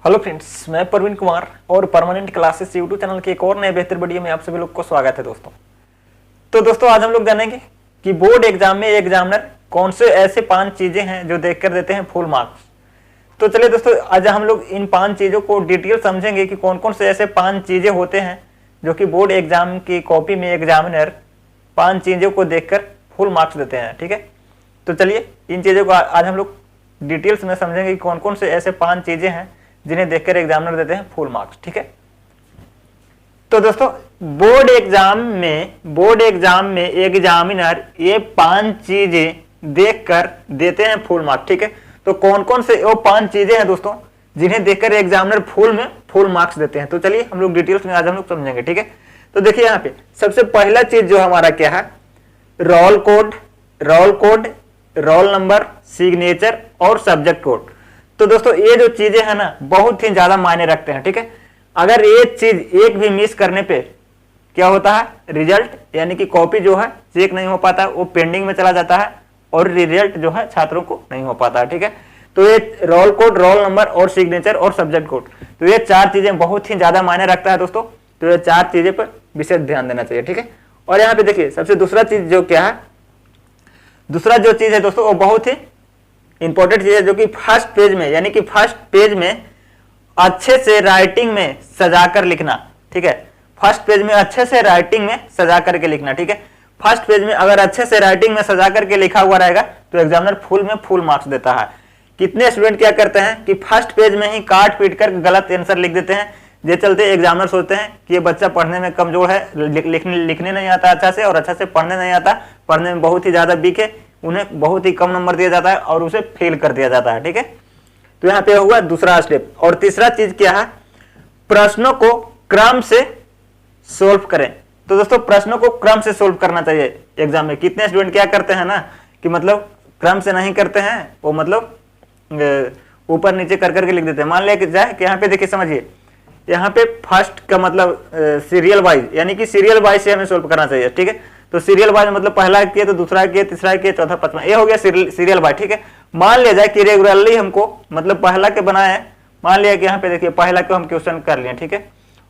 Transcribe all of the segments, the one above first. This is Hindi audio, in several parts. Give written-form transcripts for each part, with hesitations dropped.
हेलो फ्रेंड्स, मैं प्रवीण कुमार और परमानेंट क्लासेस यूट्यूब चैनल के एक और नए बेहतर वीडियो में आप सभी लोग को स्वागत है दोस्तों। तो दोस्तों आज हम लोग जानेंगे कि बोर्ड एग्जाम में एग्जामिनर कौन से ऐसे 5 चीजें हैं जो देखकर देते हैं फुल मार्क्स। तो चलिए दोस्तों आज हम लोग इन 5 चीजों को डिटेल समझेंगे कि कौन कौन से ऐसे 5 चीजें होते हैं जो कि बोर्ड एग्जाम की कॉपी में एग्जामिनर 5 चीजों को देखकर फुल मार्क्स देते हैं। ठीक है, तो चलिए इन चीजों को आज हम लोग डिटेल्स में समझेंगे कि कौन कौन से ऐसे 5 चीजें हैं जिन्हें देखकर एग्जामिनर देते हैं फुल मार्क्स। ठीक है, तो दोस्तों बोर्ड एग्जाम में एग्जामिनर ये 5 चीजें देखकर देते हैं फुल मार्क्स। ठीक है, तो कौन कौन से वो 5 चीजें हैं दोस्तों जिन्हें देखकर एग्जामिनर फुल मार्क्स देते हैं। तो चलिए हम लोग डिटेल्स में आज हम लोग समझेंगे। ठीक है, तो देखिए यहाँ पे सबसे पहला चीज जो हमारा क्या है, roll code, roll number, signature और सब्जेक्ट कोड। तो दोस्तों ये जो चीजें हैं ना बहुत ही ज्यादा मायने रखते हैं। ठीक है, अगर ये चीज एक भी मिस करने पे क्या होता है, रिजल्ट यानी कि कॉपी जो है चेक नहीं हो पाता, वो पेंडिंग में चला जाता है और रिजल्ट जो है छात्रों को नहीं हो पाता है। ठीक है, तो ये रोल कोड, रोल नंबर और सिग्नेचर और सब्जेक्ट कोड, तो ये 4 चीजें बहुत ही ज्यादा मायने रखता है दोस्तों। तो ये 4 चीजें पर विशेष ध्यान देना चाहिए। ठीक है, और यहाँ पे देखिए सबसे दूसरा चीज जो क्या है, दूसरा जो चीज है दोस्तों वो बहुत ही इंपॉर्टेंट चीज है जो कि फर्स्ट पेज में यानी कि फर्स्ट पेज में अच्छे से राइटिंग में सजाकर लिखना। ठीक है, फर्स्ट पेज में अच्छे से राइटिंग में सजा करके लिखना। ठीक है, फर्स्ट पेज में अगर अच्छे से राइटिंग में सजा करके लिखा हुआ रहेगा तो एग्जामिनर फुल मार्क्स देता है। कितने स्टूडेंट क्या करते हैं कि फर्स्ट पेज में ही काट पीट कर गलत आंसर लिख देते हैं, ये चलते एग्जामिनर सोचते हैं कि ये बच्चा पढ़ने में कमजोर है, लिखने नहीं आता अच्छा से और अच्छा से पढ़ने नहीं आता, पढ़ने में बहुत ही ज्यादा वीक है, उन्हें बहुत ही कम नंबर दिया जाता है और उसे फेल कर दिया जाता है। ठीक है, तो यहाँ पे हुआ दूसरा स्टेप। और तीसरा चीज क्या है, प्रश्नों को क्रम से सोल्व करें। तो दोस्तों प्रश्नों को क्रम से सोल्व करना चाहिए एग्जाम में। कितने स्टूडेंट क्या करते हैं ना कि मतलब क्रम से नहीं करते हैं, वो मतलब ऊपर नीचे कर करके लिख देते हैं। मान लिया जाए कि यहाँ पे देखिए समझिए, यहाँ पे फर्स्ट का मतलब सीरियल वाइज यानी कि सीरियल वाइज से हमें सोल्व करना चाहिए। ठीक है, तो सीरियल वाइज मतलब पहला किए तो दूसरा किए, तीसरा किए, चौथा, पांचवा, ये हो गया सीरियल वाइज। ठीक है, मान लिया जाए कि रेगुलरली हमको मतलब पहला के बनाए, मान लिया कि यहाँ पे देखिए पहला को हम क्वेश्चन कर लिए, ठीक है,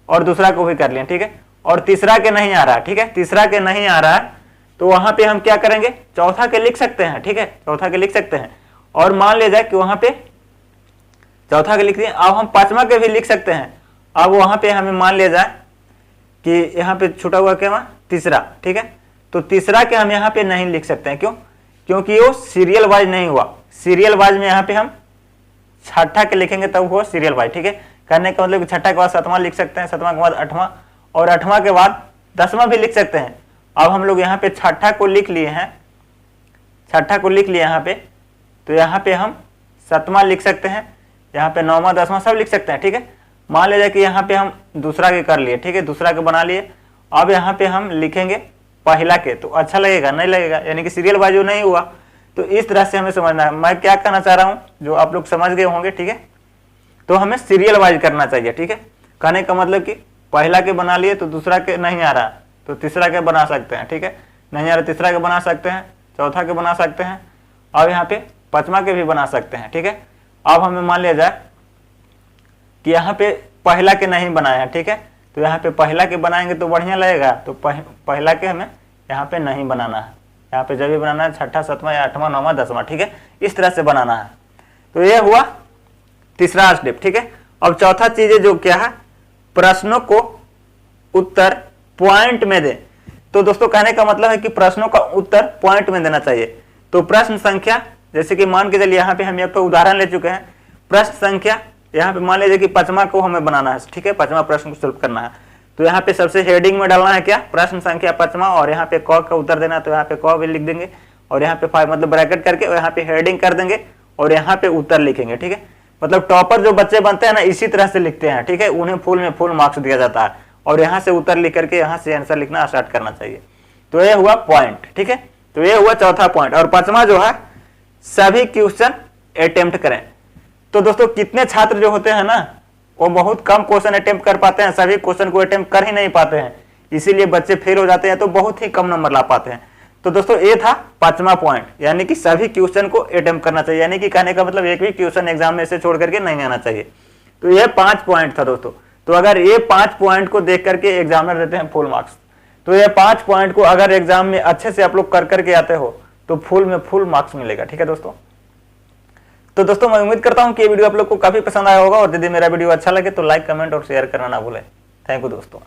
और दूसरा को भी कर लिए, ठीक है, और तीसरा के नहीं आ रहा। ठीक है, तीसरा के नहीं आ रहा तो वहां पे हम क्या करेंगे, चौथा के लिख सकते हैं। ठीक है, चौथा के लिख सकते हैं। और मान लिया जाए कि वहां पे चौथा के लिख दिए, अब हम पांचवा के भी लिख सकते हैं। अब वहां पे हमें मान लिया जाए कि यहाँ पे छूटा हुआ क्या, तीसरा। ठीक है, तो तीसरा के हम यहाँ पे नहीं लिख सकते हैं। क्यों? क्योंकि वो सीरियल वाइज नहीं हुआ। सीरियल वाइज में यहाँ पे हम छठा के लिखेंगे तब वो सीरियल वाइज। ठीक है, कहने का मतलब छठा के बाद 7वां लिख सकते हैं, 7वां के बाद 8वां और 8वां के बाद 10वां भी लिख सकते हैं। अब हम लोग यहाँ पे छठा को लिख लिए हैं, छठा को लिख लिए यहाँ पे, तो यहाँ पे हम 7वां लिख सकते हैं, यहाँ पे 9वां 10वां सब लिख सकते हैं। ठीक है, मान लीजिए कि यहाँ पे हम दूसरा के कर लिए, ठीक है, दूसरा के बना लिए। अब यहाँ पे हम लिखेंगे पहला के, तो अच्छा लगेगा नहीं लगेगा, यानी कि सीरियल वाइज नहीं हुआ। तो इस तरह से हमें समझना है। मैं क्या कहना चाह रहा हूँ जो आप लोग समझ गए होंगे। ठीक है, तो हमें सीरियल वाइज करना चाहिए। ठीक है, कहने का मतलब कि पहला के बना लिए तो दूसरा के नहीं आ रहा तो तीसरा के बना सकते हैं। ठीक है, नहीं आ रहा तीसरा के बना सकते हैं, चौथा के बना सकते हैं, और यहाँ पे 5वां के भी बना सकते हैं। ठीक है, अब हमें मान लिया जाए कि यहाँ पे पहला के नहीं बनाया है। ठीक है, तो यहाँ पे पहला के बनाएंगे तो बढ़िया लगेगा, तो पहला के हमें यहाँ पे नहीं बनाना है। यहाँ पे जब भी बनाना है छठा, 7वां या 8वां, 9वां, 10वां। ठीक है, इस तरह से बनाना है। तो ये हुआ तीसरा स्टेप। ठीक है, अब चौथा चीज है जो क्या है, प्रश्नों को उत्तर पॉइंट में दे। तो दोस्तों कहने का मतलब है कि प्रश्नों का उत्तर पॉइंट में देना चाहिए। तो प्रश्न संख्या, जैसे कि मान के चलिए यहाँ पे हम एक तो उदाहरण ले चुके हैं, प्रश्न संख्या यहाँ पे मान लीजिए कि 5वां को हमें बनाना है। ठीक है, 5वां प्रश्न को सोल्व करना है, तो यहाँ पे सबसे हेडिंग में डालना है क्या, प्रश्न संख्या 5वां, और यहाँ पे क का उत्तर देना, तो यहाँ पे क भी लिख देंगे और यहाँ पे 5 मतलब ब्रैकेट करके और यहाँ पे हेडिंग कर देंगे और यहाँ पे उत्तर लिखेंगे। ठीक है, मतलब टॉपर जो बच्चे बनते हैं ना इसी तरह से लिखते हैं। ठीक है, उन्हें फुल मार्क्स दिया जाता है और यहाँ से उत्तर लिख करके यहाँ से आंसर लिखना स्टार्ट करना चाहिए। तो ये हुआ पॉइंट। ठीक है, तो ये हुआ चौथा पॉइंट। और 5वां जो है, सभी क्वेश्चन अटेम्प्ट करें। तो दोस्तों कितने छात्र जो होते हैं ना वो बहुत कम क्वेश्चन अटेम्प्ट कर पाते हैं, सभी क्वेश्चन को अटेम्प्ट कर ही नहीं पाते हैं, इसीलिए बच्चे फेल हो जाते हैं, तो बहुत ही कम नंबर ला पाते हैं। तो दोस्तों ये था 5वां पॉइंट, यानी कि सभी क्वेश्चन को अटेम्प्ट करना चाहिए, यानी कि कहने का मतलब एक भी क्वेश्चन एग्जाम में से छोड़ करके नहीं आना चाहिए। तो ये 5 पॉइंट था दोस्तों। तो अगर ये 5 पॉइंट को देख करके एग्जामिनर देते हैं फुल मार्क्स, तो ये 5 पॉइंट को अगर एग्जाम में अच्छे से आप लोग कर करके आते हो तो फुल में फुल मार्क्स मिलेगा। ठीक है दोस्तों। तो दोस्तों मैं उम्मीद करता हूं कि ये वीडियो आप लोग को काफी पसंद आया होगा, और यदि मेरा वीडियो अच्छा लगे तो लाइक, कमेंट और शेयर करना ना भूलें। थैंक यू दोस्तों।